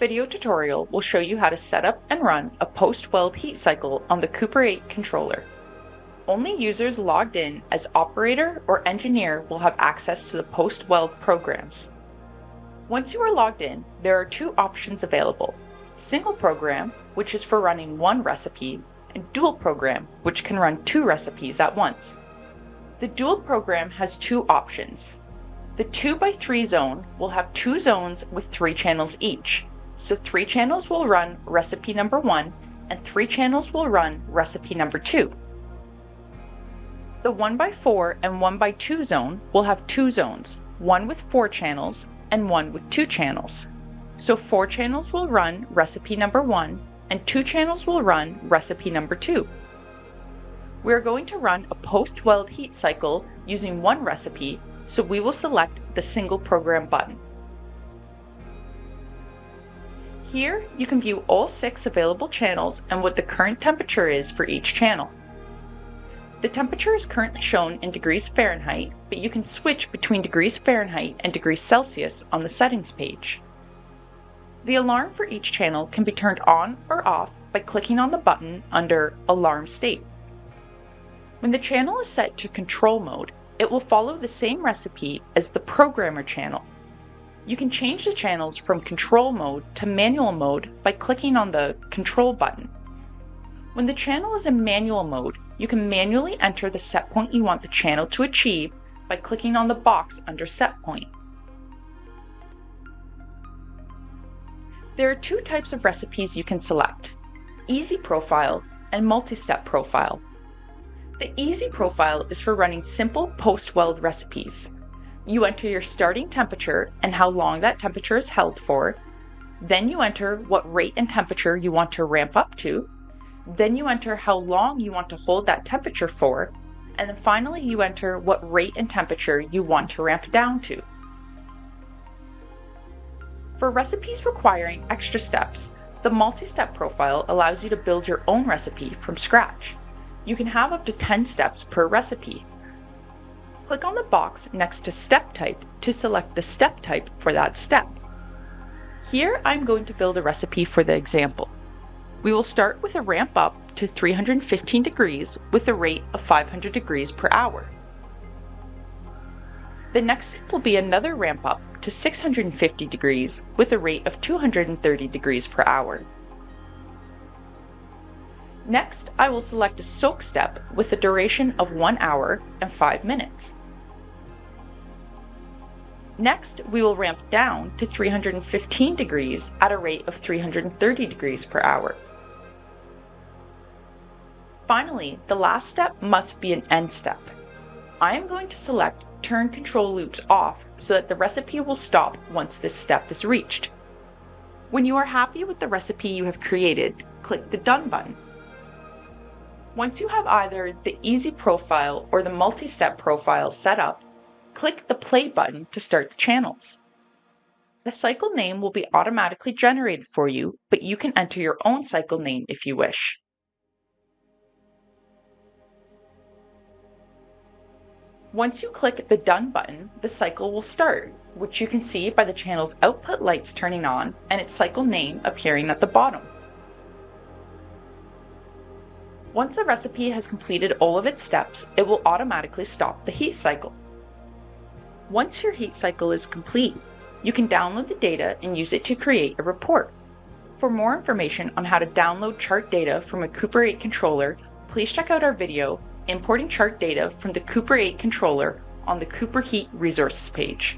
video tutorial will show you how to set up and run a post-weld heat cycle on the Cooper8 controller. Only users logged in as operator or engineer will have access to the post-weld programs. Once you are logged in, there are two options available: single program, which is for running one recipe, and dual program, which can run two recipes at once. The dual program has two options. The 2x3 zone will have two zones with 3 channels each, so 3 channels will run recipe number 1 and 3 channels will run recipe number 2. The 1x4 and 1x2 zone will have two zones, one with 4 channels and one with 2 channels. So 4 channels will run recipe number 1 and 2 channels will run recipe number 2. We are going to run a post-weld heat cycle using one recipe, so we will select the single program button. Here you can view all 6 available channels and what the current temperature is for each channel. The temperature is currently shown in degrees Fahrenheit, but you can switch between degrees Fahrenheit and degrees Celsius on the settings page. The alarm for each channel can be turned on or off by clicking on the button under Alarm State. When the channel is set to control mode, it will follow the same recipe as the programmer channel. You can change the channels from control mode to manual mode by clicking on the control button. When the channel is in manual mode, you can manually enter the set point you want the channel to achieve by clicking on the box under set point. There are two types of recipes you can select: Easy Profile and Multi-Step Profile. The Easy Profile is for running simple post-weld recipes. You enter your starting temperature and how long that temperature is held for. Then you enter what rate and temperature you want to ramp up to. Then you enter how long you want to hold that temperature for. And then finally you enter what rate and temperature you want to ramp down to. For recipes requiring extra steps, the Multi-Step Profile allows you to build your own recipe from scratch. You can have up to 10 steps per recipe. Click on the box next to Step Type to select the step type for that step. Here I'm going to build a recipe for the example. We will start with a ramp up to 315 degrees with a rate of 500 degrees per hour. The next step will be another ramp up to 650 degrees with a rate of 230 degrees per hour. Next, I will select a soak step with a duration of 1 hour and 5 minutes. Next, we will ramp down to 315 degrees at a rate of 330 degrees per hour. Finally, the last step must be an end step. I am going to select Turn Control Loops off so that the recipe will stop once this step is reached. When you are happy with the recipe you have created, click the Done button. Once you have either the Easy Profile or the Multi-Step Profile set up, click the Play button to start the channels. The cycle name will be automatically generated for you, but you can enter your own cycle name if you wish. Once you click the Done button, the cycle will start, which you can see by the channel's output lights turning on and its cycle name appearing at the bottom. Once the recipe has completed all of its steps, it will automatically stop the heat cycle. Once your heat cycle is complete, you can download the data and use it to create a report. For more information on how to download chart data from a Cooper8 controller, please check out our video, Importing Chart Data from the Cooper8 controller, on the Cooperheat resources page.